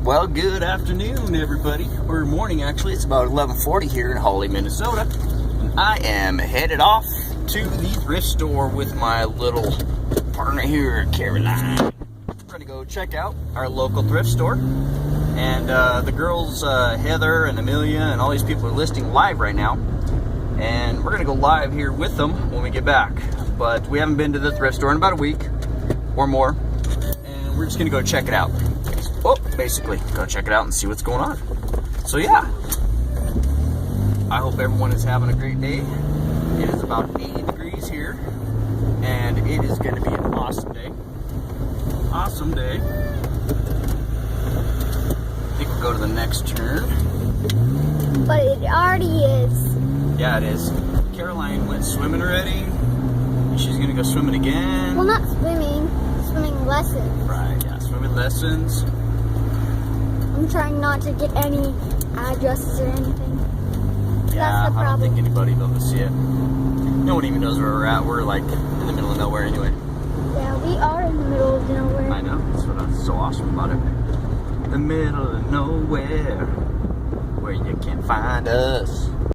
Well, good afternoon, everybody. Or morning, actually. It's about 11:40 here in Hawley, Minnesota. And I am headed off to the thrift store with my little partner here, Caroline. We're going to go check out our local thrift store. And the girls, Heather and Amelia, and all these people are listing live right now. And we're going to go live here with them when we get back. But we haven't been to the thrift store in about a week or more. And we're just going to go check it out. Well, basically, go check it out and see what's going on. So yeah, I hope everyone is having a great day. It is about 80 degrees here, and it is going to be an awesome day. Awesome day. I think we'll go to the next turn. But it already is. Yeah, it is. Caroline went swimming already. She's going to go swimming again. Well, not swimming. Swimming lessons. Right, yeah, swimming lessons. I'm trying not to get any addresses or anything. Yeah, That's the I don't think problem. anybody will be able to see it. No one even knows where we're at. We're like in the middle of nowhere anyway. Yeah, we are in the middle of nowhere. I know. That's what's so awesome about it. The middle of nowhere, where you can't find us.